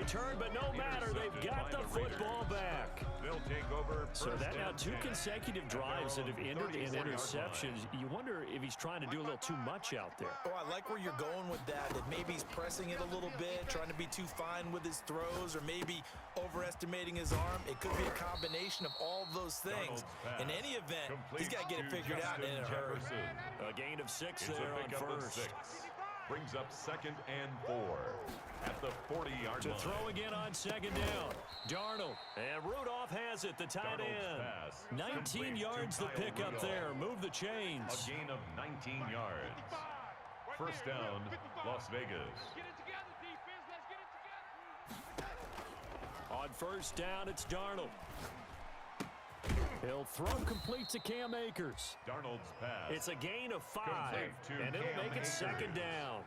return, but no matter, they've got the football back. They'll take over. So that now 2 consecutive drives that have ended in interceptions. You wonder if he's trying to do a little too much out there. Oh, I like where you're going with that maybe he's pressing it a little bit, trying to be too fine with his throws, or maybe overestimating his arm. It could be a combination of all of those things. In any event, he's got to get it figured out in a hurry. A gain of 6 there on first. Brings up 2nd and 4 at the 40-yard line. To throw again on 2nd down. Darnold. And Rudolph has it, the tight end. 19 yards the pickup there. Move the chains. A gain of 19 yards. First down, Las Vegas. Get it together, defense. Let's get it together. On first down, it's Darnold. He'll throw complete to Cam Akers. Darnold's pass. It's a gain of 5, and it'll make it 2nd down.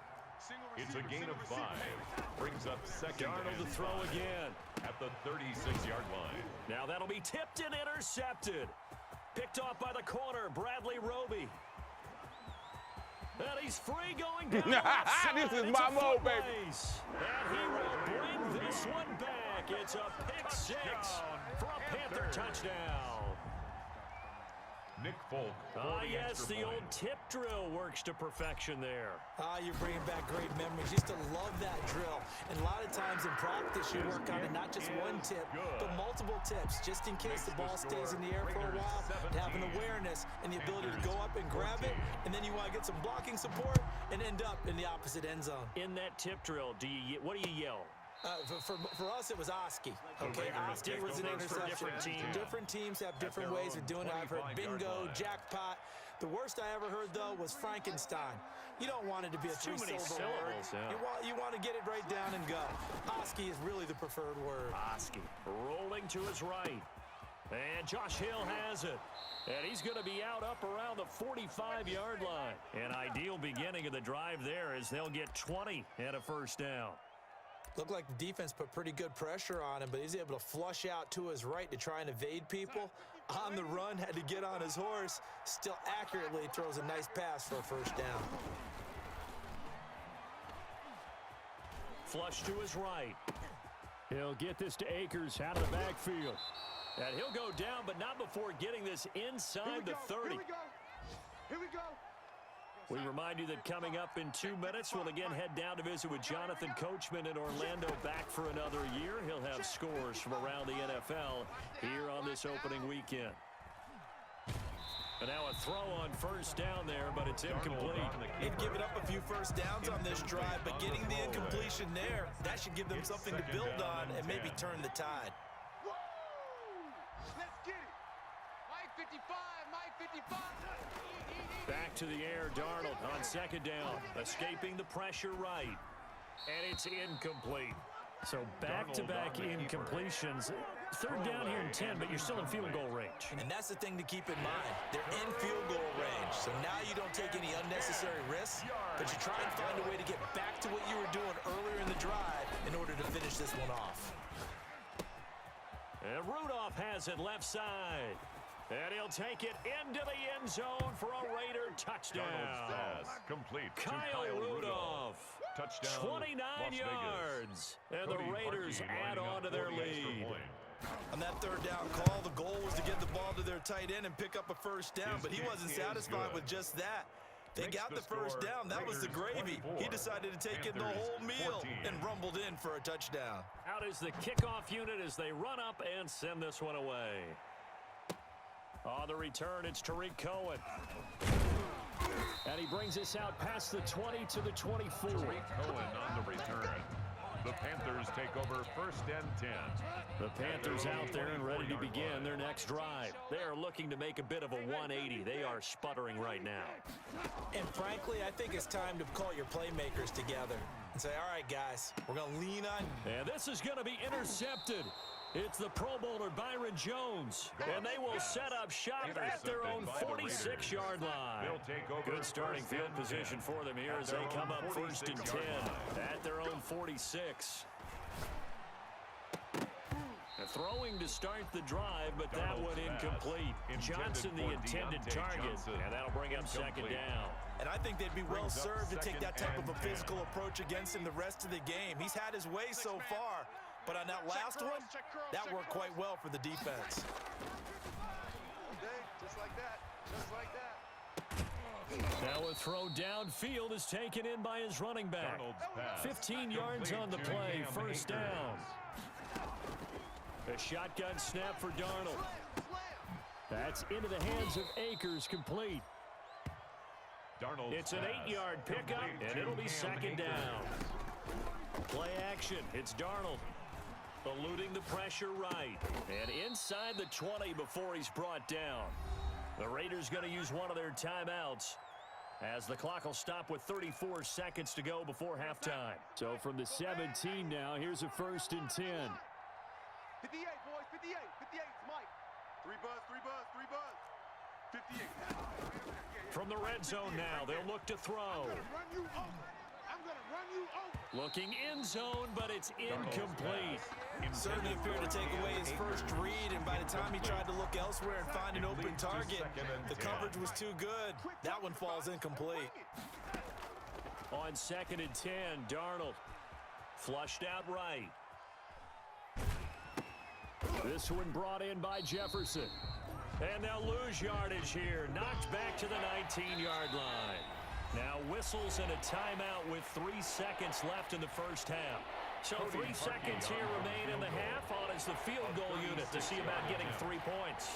It's a gain of 5. Brings up 2nd Darnold to throw again. At the 36-yard line. Now that'll be tipped and intercepted. Picked off by the corner, Bradley Roby. And he's free going down the left side. This is my mode, baby. And he will bring this one back. It's a pick 6 for a Panther touchdown. Nick Folk. Yes, the old tip drill works to perfection there. You're bringing back great memories. Used to love that drill. And a lot of times in practice, you work on it, not just one tip, but multiple tips, just in case the ball stays in the air for a while, and have an awareness and the ability to go up and grab it, and then you want to get some blocking support and end up in the opposite end zone. In that tip drill, what do you yell? For us, it was Oski. Okay, Oski was an interception. Different teams have different ways of doing it. I've heard bingo, jackpot. The worst I ever heard, though, was Frankenstein. You don't want it to be a three-syllable word. Yeah. You want to get it right down and go. Oski is really the preferred word. Oski rolling to his right. And Josh Hill has it. And he's going to be out up around the 45-yard line. An ideal beginning of the drive there as they'll get 20 and a first down. Looked like the defense put pretty good pressure on him, but he's able to flush out to his right to try and evade people. On the run, had to get on his horse. Still accurately throws a nice pass for a first down. Flush to his right. He'll get this to Akers out of the backfield. And he'll go down, but not before getting this inside the 30. Here we go. Here we go. We remind you that coming up in 2 minutes, we'll again head down to visit with Jonathan Coachman in Orlando, back for another year. He'll have scores from around the NFL here on this opening weekend. And now a throw on first down there, but it's incomplete. They've given up a few first downs on this drive, but getting the incompletion there, that should give them something to build on and maybe turn the tide. Let's get it. Mike 55, Mike 55. Back to the air, Darnold on second down, escaping the pressure right. And it's incomplete. So back-to-back incompletions. Third down here in 10, but you're still in field goal range. And that's the thing to keep in mind. They're in field goal range. So now you don't take any unnecessary risks, but you try and find a way to get back to what you were doing earlier in the drive in order to finish this one off. And Rudolph has it left side. And he'll take it into the end zone for a Raider touchdown. Complete. Kyle Rudolph. Touchdown. 29 yards. And the Raiders add on to their lead. On that third down call, the goal was to get the ball to their tight end and pick up a first down, but he wasn't satisfied with just that. They got the first down. That was the gravy. He decided to take in the whole meal and rumbled in for a touchdown. Out is the kickoff unit as they run up and send this one away. On the return, it's Tariq Cohen. And he brings us out past the 20 to the 24. Tariq Cohen on the return. The Panthers take over first and 10. The Panthers out there and ready to begin their next drive. They are looking to make a bit of a 180. They are sputtering right now. And frankly, I think it's time to call your playmakers together and say, all right, guys, we're going to lean on. And this is going to be intercepted. It's the Pro Bowler Byron Jones, and they will set up shop at their own 46-yard line. Good starting field position for them here as they come up first and 10 at their own 46. Throwing to start the drive, but that one incomplete. Johnson the intended target, and that'll bring up second down. And I think they'd be well served to take that type of a physical approach against him the rest of the game. He's had his way so far. But on that last one, that worked quite well for the defense. Just like that. Just like that. Now a throw downfield is taken in by his running back. 15 yards on the play, first down. A shotgun snap for Darnold. That's into the hands of Akers, complete. It's an 8-yard pickup, and it'll be second down. Play action, it's Darnold. Eluding the pressure right. And inside the 20 before he's brought down. The Raiders going to use one of their timeouts, as the clock will stop with 34 seconds to go before halftime. So from the 17 now, here's a 1st and 10. 58, boys, 58. 58, it's Mike. 3 buzz. 58. From the red zone now, they'll look to throw. I'm going to run you over. Looking end zone, but it's incomplete. Certainly appeared to take away his first read, and by the time he tried to look elsewhere and find an open target, the coverage was too good. That one falls incomplete. On 2nd and 10, Darnold flushed out right. This one brought in by Jefferson. And they'll lose yardage here. Knocked back to the 19-yard line. Now whistles and a timeout with 3 seconds left in the first half. So 3 seconds here remain in the half. On is the field goal unit to see about getting 3 points.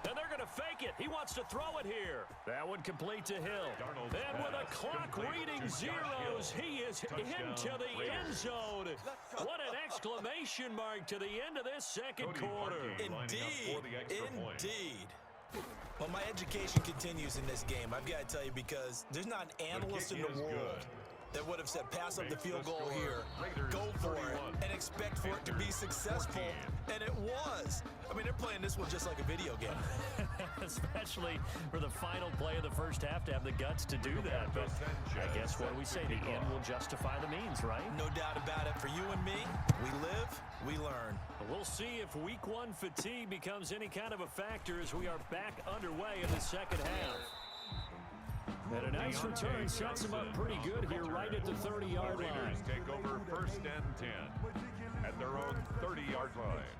And they're going to fake it. He wants to throw it here. That one complete to Hill. And with a clock reading zeros, he is into the end zone. What an exclamation mark to the end of this second quarter. Indeed. Indeed. Well, my education continues in this game, I've got to tell you, because there's not an analyst in the world that would have said pass up the field goal here, go for it, and expect for it to be successful, and it was. I mean, they're playing this one just like a video game. Especially for the final play of the first half to have the guts to do that. But I guess what do we say? The end will justify the means, right? No doubt about it. For you and me, we live, we learn. We'll see if week 1 fatigue becomes any kind of a factor as we are back underway in the second half. And a nice return sets him up pretty good here right at the 30-yard line. Raiders take over 1st and 10 at their own 30-yard line.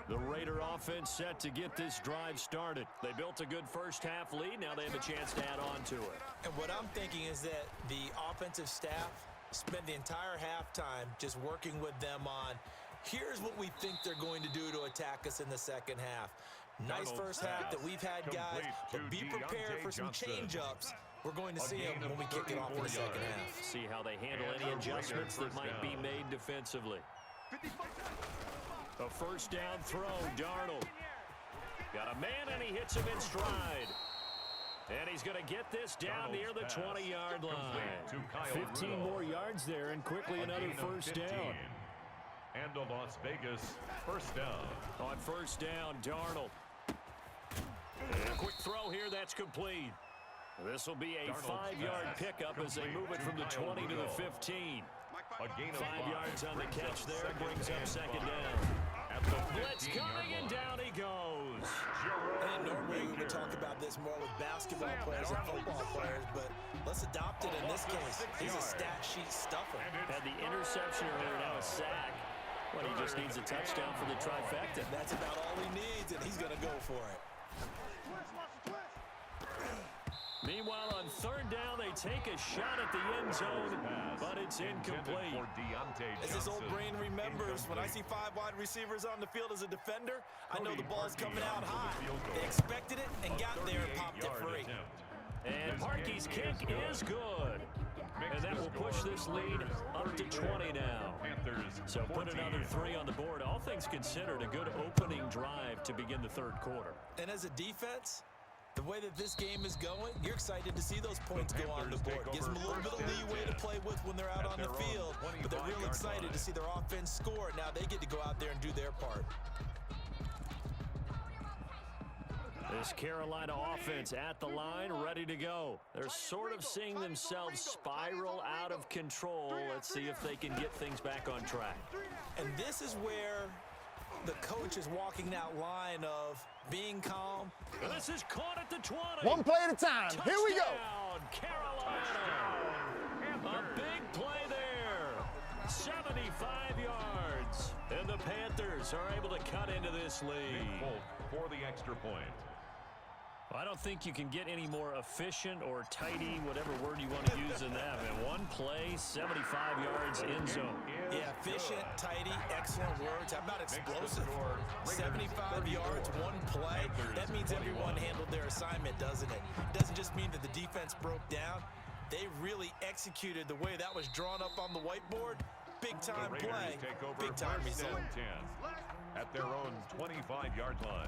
The Raider offense set to get this drive started. They built a good first half lead. Now they have a chance to add on to it. And what I'm thinking is that the offensive staff spent the entire halftime just working with them on, here's what we think they're going to do to attack us in the second half. Nice first half that we've had, guys, but be prepared for some change-ups. We're going to see them when we kick it off in the second half. See how they handle any adjustments that might be made defensively. A first down throw, Darnold. Got a man, and he hits him in stride. And he's going to get this down near the 20-yard line. 15 more yards there, and quickly another first down. And a Las Vegas first down. On first down, Darnold. And a quick throw here, that's complete. This will be a 5-yard pickup as they move it from the 20 to the 15. 5 yards on the catch there, brings up second down. Blitz coming, and down he goes. And normally we would talk about this more with basketball players and football players, but let's adopt it in this case. He's a stat sheet stuffer. Had the interception earlier, now a sack. Well, he just needs a touchdown for the trifecta. That's about all he needs, and he's going to go for it. Meanwhile, on third down, they take a shot at the end zone, but it's incomplete. As this old brain remembers, when I see 5 wide receivers on the field as a defender, I know the ball's coming out high. They expected it and got there and popped it free. And Parkey's kick is good. And that will push this lead up to 20 now. So put another 3 on the board. All things considered, a good opening drive to begin the third quarter. And as a defense, the way that this game is going, you're excited to see those points go on the board. Gives them a little bit of leeway to play with when they're out on the field, but they're real excited to see their offense score. Now they get to go out there and do their part. This Carolina offense at the line, ready to go. They're sort of seeing themselves spiral out of control. Let's see if they can get things back on track. And this is where the coach is walking that line of being calm. And this is caught at the 20. One play at a time. Touchdown, Here we go. Carolina. And the Panthers are able to cut into this lead. For the extra point. I don't think you can get any more efficient or tidy, whatever word you want to use in that. Man, one play, 75 yards in zone. Yeah, efficient, tidy, excellent words. How about explosive? 75 yards, one play. That means everyone handled their assignment, doesn't it? It doesn't just mean that the defense broke down. They really executed the way that was drawn up on the whiteboard. Big-time play, big-time result. 10 at their own 25-yard line.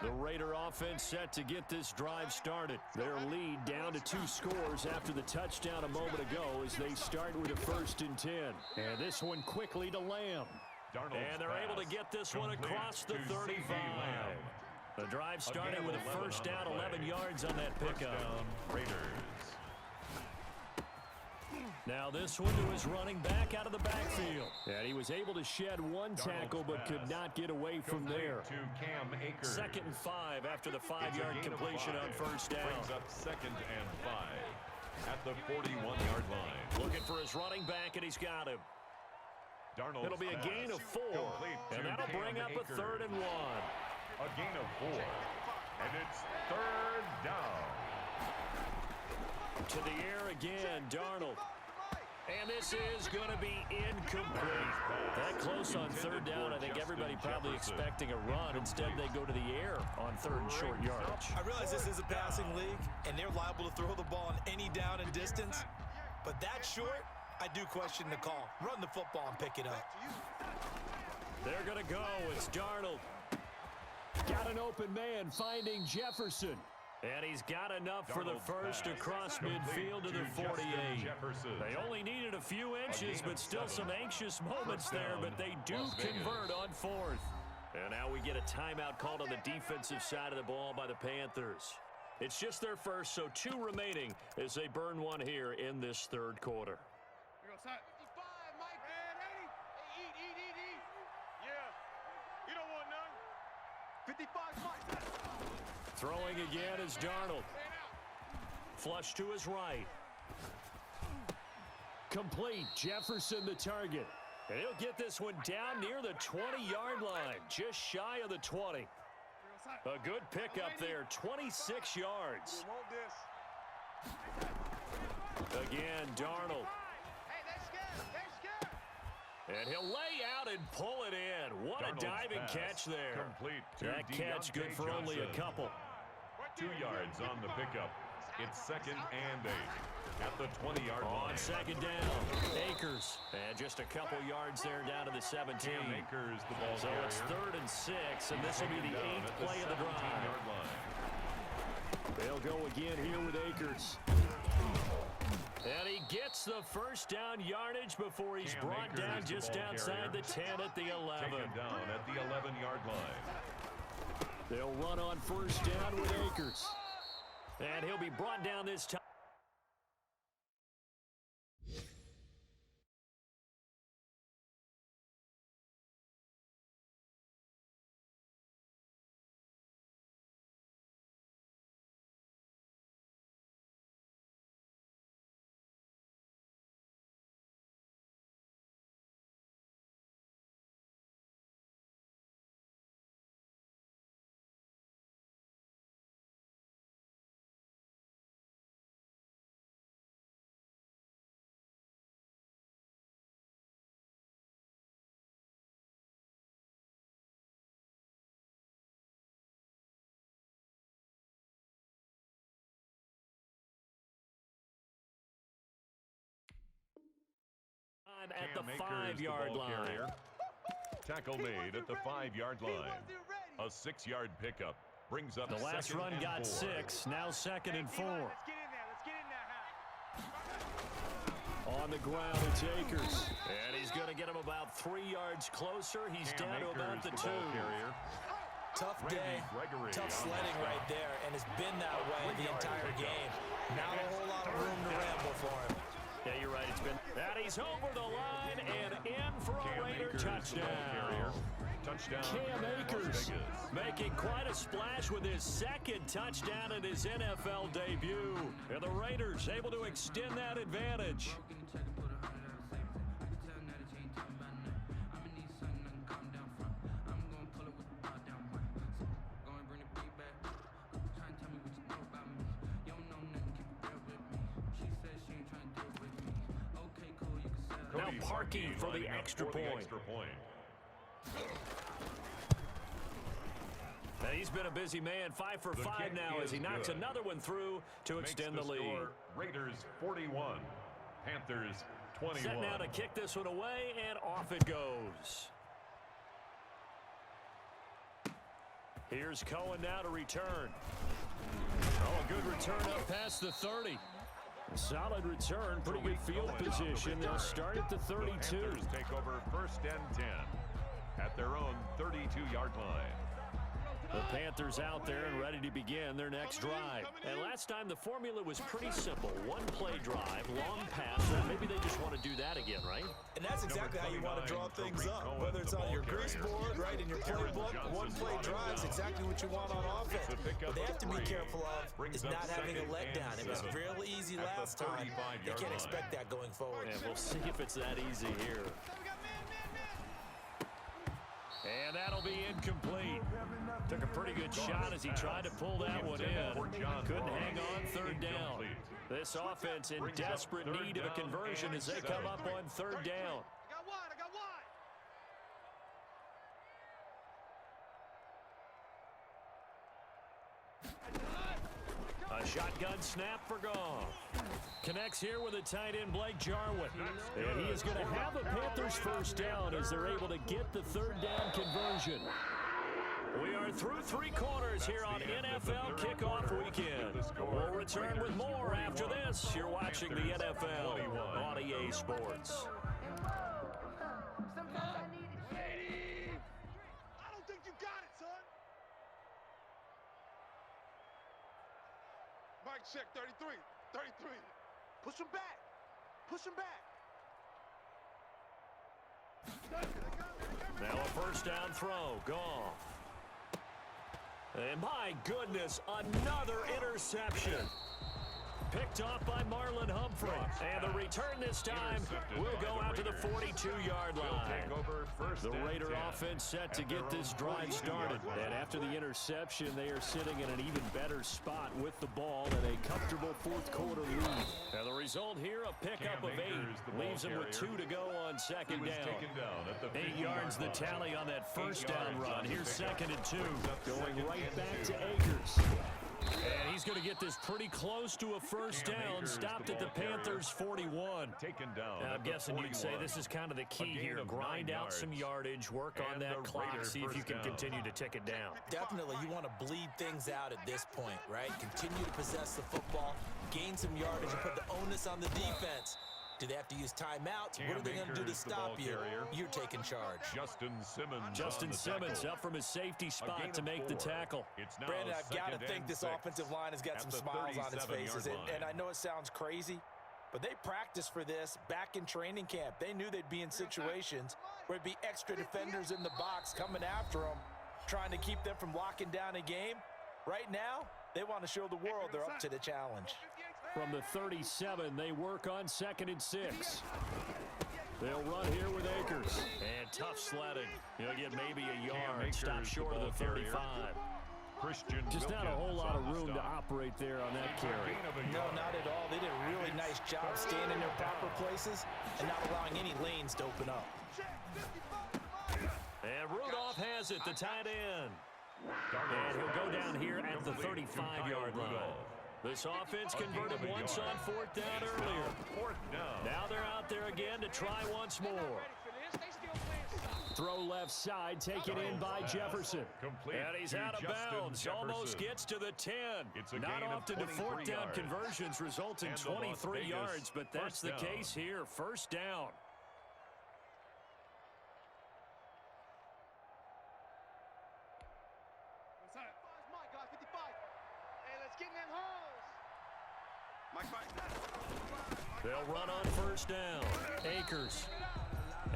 The Raider offense set to get this drive started. Their lead down to 2 scores after the touchdown a moment ago as they start with a 1st and 10. And this one quickly to Lamb. And they're able to get this one across the 35. The drive started with a 1st down, 11 yards on that pickup. Raiders. Now this one to his running back out of the backfield. And he was able to shed one tackle but could not get away from there. 2nd and 5 after the 5-yard completion on 1st down. Brings up 2nd and 5 at the 41-yard line. Looking for his running back, and he's got him. It'll be a gain of 4, and that'll bring up a 3rd and 1. A gain of 4, and it's 3rd down. To the air again, Darnold. And this is going to be incomplete. That close on 3rd down, I think everybody probably expecting a run. Instead, they go to the air on 3rd and short yardage. I realize this is a passing league, and they're liable to throw the ball on any down and distance. But that short, I do question the call. Run the football and pick it up. They're going to go. It's Darnold. Got an open man finding Jefferson. And he's got enough for the first across midfield to the 48. They only needed a few inches, but still some anxious moments there, but they do convert on 4th. And now we get a timeout called on the defensive side of the ball by the Panthers. It's just their first, so 2 remaining as they burn one here in this 3rd quarter. Here goes 55, Mike. Man, 80. Hey, eat. Yeah. You don't want none. 55, Mike. Throwing again is Darnold. Flush to his right. Complete. Jefferson the target. And he'll get this one down near the 20-yard line. Just shy of the 20. A good pickup there. 26 yards. Again, Darnold. And he'll lay out and pull it in. What a diving catch there. That catch good for only a couple. 2 yards on the pickup. It's 2nd and 8 at the 20-yard line. On 2nd down, Akers. And just a couple yards there down to the 17. Akers, the ball so it's 3rd and 6, and this will be the 8th play of the drive. They'll go again here with Akers. And he gets the 1st down yardage before he's brought down just outside the 10 at the 11. Taken down at the 11-yard line. They'll run on 1st down with Akers. And he'll be brought down this time. At the 5-yard line. Tackle made at the 5-yard line. A 6-yard pickup brings up the last run got 6. Now 2nd and 4. Let's get in there. On the ground, it's Akers. And he's going to get him about 3 yards closer. He's down to about the 2. Tough day, tough sledding right there, and it's been that way the entire game. Not a whole lot of room to ramble for him. Yeah, you're right. It's been. And he's over the line and in for a Raider touchdown. Touchdown, Cam Akers making quite a splash with his second touchdown in his NFL debut. And the Raiders able to extend that advantage. Now parking for the extra point. He's been a busy man, 5 for 5 now as he knocks another one through to extend the lead. Raiders 41, Panthers 21. Set now to kick this one away, and off it goes. Here's Cohen now to return. Oh, a good return up past the 30. Solid return, pretty good field position. They'll start at the 32. The Panthers take over 1st and 10 at their own 32-yard line. The Panthers out there and ready to begin their next drive. And last time the formula was pretty simple. One play drive, long pass, and maybe they just want to do that again, right? And that's exactly how you want to draw things up. Whether it's on your grease board, right, in your playbook, one play drive is exactly what you want on offense. What they have to be careful of is not having a letdown. It was real easy last time. They can't expect that going forward. And we'll see if it's that easy here. And that'll be incomplete. Took a pretty good shot as he tried to pull that one in. Couldn't hang on 3rd down. This offense in desperate need of a conversion as they come up on 3rd down. I got wide. A shotgun snap for Goff. Connects here with a tight end, Blake Jarwin. And he is going to have a Panthers 1st down as they're able to get the 3rd down conversion. We are through 3 quarters here on NFL Kickoff Weekend. We'll return with more after this. You're watching the NFL on EA Sports. I don't think you got it, son. Mike check 33. 33. Push him back. Push him back. Now a 1st down throw. Goff. And my goodness, another interception. Picked off by Marlon Humphrey. And the return this time will go out to the 42-yard line. The Raider offense set to get this drive started. And after the interception, they are sitting in an even better spot with the ball and a comfortable 4th quarter lead. And the result here, a pickup of 8. Leaves them with 2 to go on 2nd down. 8 yards the tally on that 1st down run. Here's 2nd and 2. Going right back to Akers. And he's going to get this pretty close to a 1st down. Stopped at the Panthers 41. Taken down. I'm guessing you'd say this is kind of the key here. Grind out some yardage, work on that clock, see if you can continue to tick it down. Definitely, you want to bleed things out at this point, right? Continue to possess the football, gain some yardage, and put the onus on the defense. Do they have to use timeouts? What are they going to do to stop you? You're taking charge. Justin Simmons up from his safety spot to make the tackle. Brandon, I've got to think this offensive line has got some smiles on its faces. And I know it sounds crazy, but they practiced for this back in training camp. They knew they'd be in situations where there'd be extra defenders in the box coming after them, trying to keep them from locking down a game. Right now, they want to show the world they're up to the challenge. From the 37, they work on 2nd and 6. They'll run here with Akers. And tough sledding. He'll get maybe a yard. Stop short of the 35. Just not a whole lot of room to operate there on that carry. No, not at all. They did a really nice job staying in their proper places and not allowing any lanes to open up. And Rudolph has it, the tight end. And he'll go down here at the 35-yard line. This offense converted once on 4th down earlier. Now they're out there again to try once more. Throw left side, taken in by Jefferson. And he's out of bounds, almost gets to the 10. Not often do 4th down conversions result in 23 yards, but that's the case here. 1st down. They'll run on 1st down. Akers.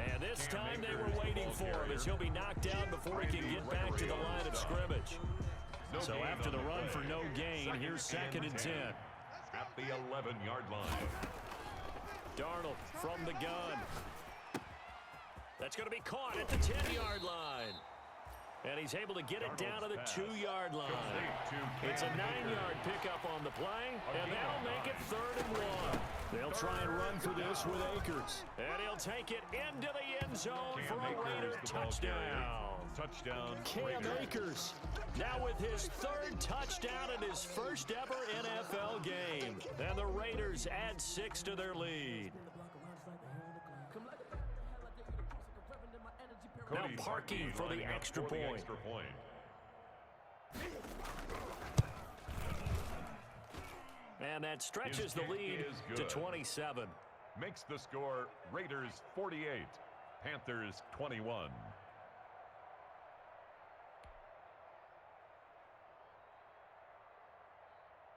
And this time they were waiting for him as he'll be knocked down before he can get back to the line of scrimmage. So after the run for no gain, here's 2nd and 10. At the 11-yard line. Darnold from the gun. That's going to be caught at the 10-yard line. And he's able to get it down to the 2-yard line. It's a 9-yard pickup on the play, and that'll make it 3rd and 1. They'll try and run for this with Akers. And he'll take it into the end zone for a Raider touchdown. Touchdown. Cam Akers now with his 3rd touchdown in his first ever NFL game. And the Raiders add 6 to their lead. Now parking for the extra point. And that stretches the lead to 27. Makes the score Raiders 48, Panthers 21.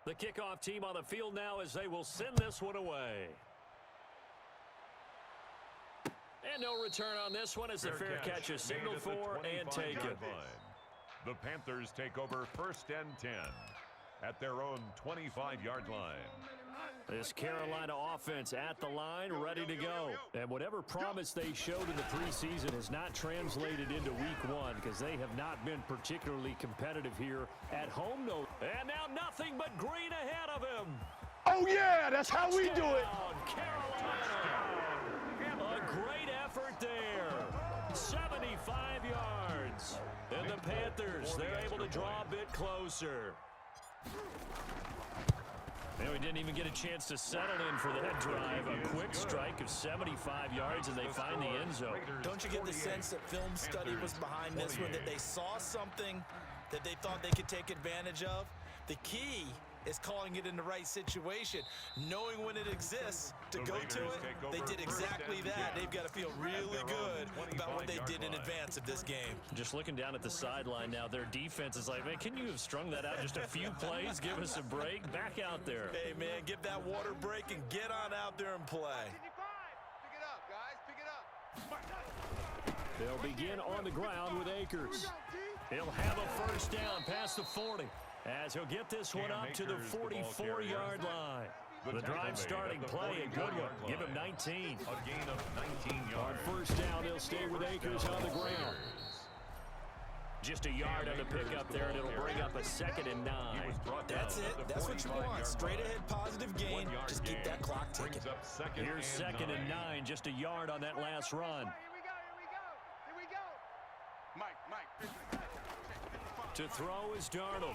The kickoff team on the field now as they will send this one away. And no return on this one as the fair catch is signaled for and taken. The Panthers take over 1st and 10 at their own 25-yard line. This Carolina offense at the line, ready to go. And whatever promise they showed in the preseason has not translated into week 1 because they have not been particularly competitive here at home. No. And now nothing but green ahead of him. Oh, yeah, that's how we do it. Carolina. A great effort there. 75 yards. And the Panthers, they're able to draw a bit closer. And we didn't even get a chance to settle in for that drive. A quick strike of 75 yards, and they find the end zone. Don't you get the sense that film study was behind this one, that they saw something that they thought they could take advantage of? The key is calling it in the right situation, knowing when it exists to go to it. They did exactly that. They've got to feel really good about what they did in advance of this game. Just looking down at the sideline now, their defense is like, man, can you have strung that out just a few plays? Give us a break. Back out there. Hey, man, give that water break and get on out there and play. Pick it up, guys. Pick it up. They'll begin on the ground with Akers. He'll have a first down past the 40. As he'll get this one up to the 44-yard line. The drive starting play, a good one. Give him 19. A gain of 19 yards. On first down, they'll stay with Akers on the ground. Just a yard on the pickup there, and it'll bring up a 2nd and 9. That's it. That's what you want. Straight ahead positive gain. Just keep that clock ticking. Here's 2nd and 9. Just a yard on that last run. Here we go. Mike. To throw is Darnold.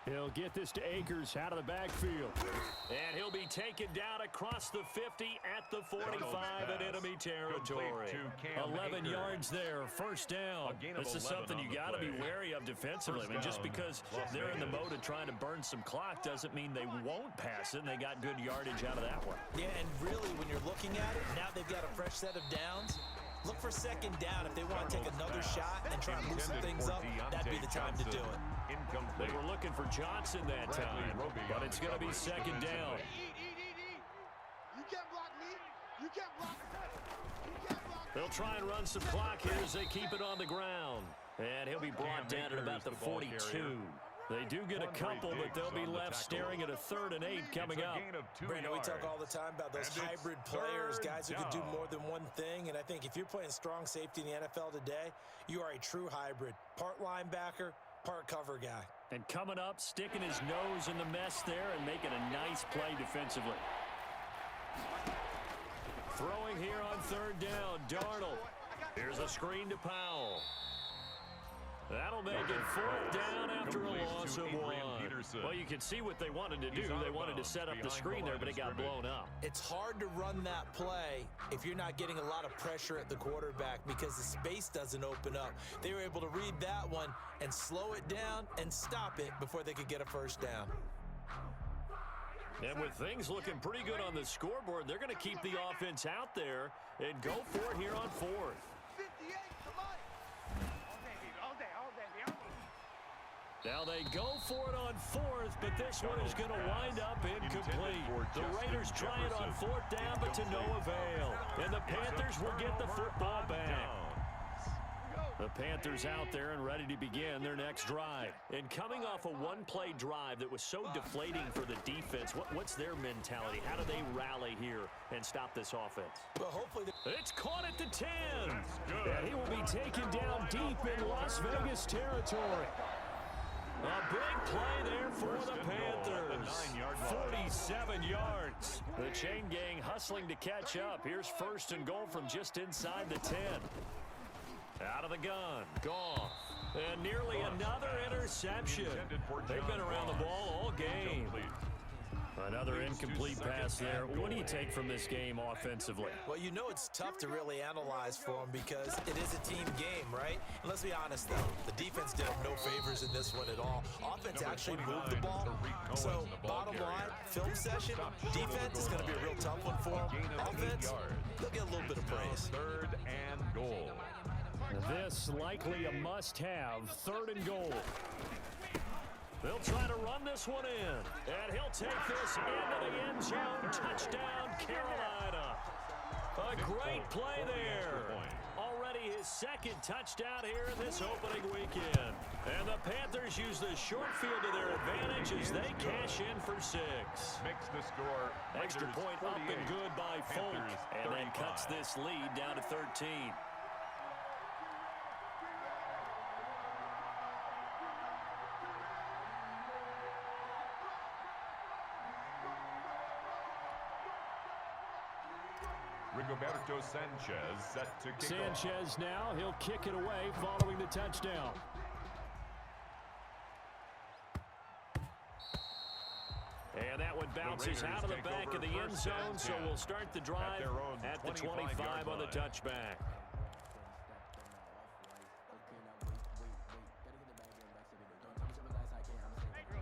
He'll get this to Akers out of the backfield. And he'll be taken down across the 50 at the 45 in enemy territory. 11 yards there, first down. This is something you got to be wary of defensively. I mean, just because they're in the mode of trying to burn some clock doesn't mean they won't pass it, and they got good yardage out of that one. Yeah, and really, when you're looking at it, now they've got a fresh set of downs. Look for 2nd down. If they want to take another shot and try and loosen things up, that'd be the time to do it. They were looking for Johnson that time, but it's going to be 2nd down. You can't block me. You can't block me. They'll try and run some clock here as they keep it on the ground. And he'll be brought down at about the 42. They do get a couple, but they'll be left staring at a 3rd and 8 coming up. Brandon, we talk all the time about those hybrid players, guys who can do more than one thing. And I think if you're playing strong safety in the NFL today, you are a true hybrid. Part linebacker, part cover guy. And coming up, sticking his nose in the mess there and making a nice play defensively. Throwing here on 3rd down, Darnold. Here's a screen to Powell. That'll make it 4th down after a loss of 1. Well, you can see what they wanted to do. They wanted to set up the screen there, but it got blown up. It's hard to run that play if you're not getting a lot of pressure at the quarterback because the space doesn't open up. They were able to read that one and slow it down and stop it before they could get a first down. And with things looking pretty good on the scoreboard, they're going to keep the offense out there and go for it here on 4th. Now they go for it on fourth, but this one is going to wind up incomplete. The Raiders try it on fourth down, but to no avail. And the Panthers will get the football back. The Panthers out there and ready to begin their next drive. And coming off a one-play drive that was so deflating for the defense, what's their mentality? How do they rally here and stop this offense? Well, hopefully it's caught at the 10. And he will be taken down deep in Las Vegas territory. A big play there for the Panthers. 47 yards. The chain gang hustling to catch up. Here's first and goal from just inside the 10. Out of the gun. Goff. And nearly another interception. They've been around the ball all game. Another incomplete pass there. What do you take from this game offensively? Well, you know it's tough to really analyze for them because it is a team game, right? And let's be honest, though. The defense did them no favors in this one at all. Offense actually moved the ball. So, bottom line, film session, defense is going to be a real tough one for them. Offense, they'll get a little bit of praise. Third and goal. This likely a must-have. Third and goal. They'll try to run this one in. And he'll take this into the end zone. Touchdown, Carolina. A great play there. Already his second touchdown here in this opening weekend. And the Panthers use the short field to their advantage as they cash in for 6. Makes the score. Extra point up and good by Folk. And that cuts this lead down to 13. Rigoberto Sanchez set to kick Sanchez off. now, he'll kick it away following the touchdown. And that one bounces out of the back of the end zone, so we'll start the drive at the 25 on the touchback.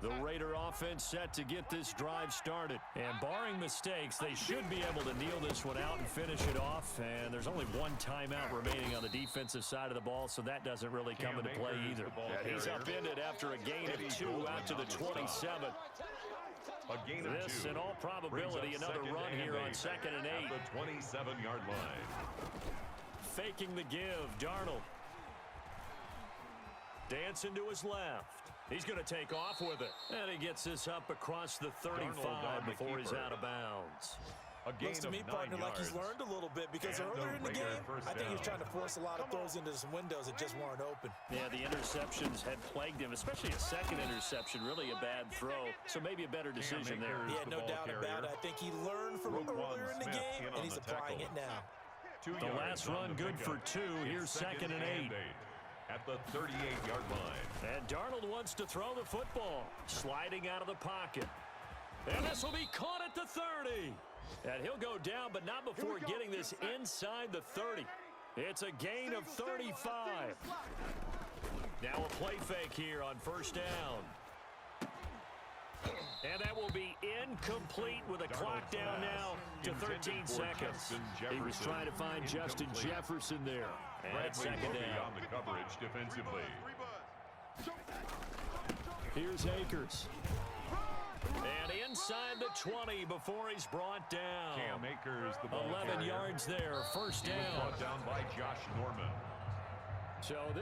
The Raider offense set to get this drive started. And barring mistakes, they should be able to kneel this one out and finish it off. And there's only one timeout remaining on the defensive side of the ball, so that doesn't really come into play either. He's upended after a gain of 2 out to the 27. This, in all probability, another run here on 2nd and 8. At the 27-yard line. Faking the give, Darnold. Dancing to his left. He's going to take off with it. And he gets this up across the 35 before he's out of bounds. Looks to me, partner, like he's learned a little bit because earlier in the game, I think he was trying to force a lot of throws into some windows that just weren't open. Yeah, the interceptions had plagued him, especially a second interception, really a bad throw. So maybe a better decision there. Yeah, no doubt about it. I think he learned from earlier in the game, and he's applying it now. The last run good for 2. Here's 2nd and 8. At the 38-yard line. And Darnold wants to throw the football. Sliding out of the pocket. And this will be caught at the 30. And he'll go down, but not before getting this inside the 30. It's a gain of 35. Now a play fake here on first down. And that will be incomplete with a clock down now to 13 seconds. He was trying to find Justin Jefferson there. And second down. On the coverage defensively. Here's Akers. And inside the 20 before he's brought down. Cam Akers, the ball 11 carrier. yards there, first down. Brought down by Josh Norman. So this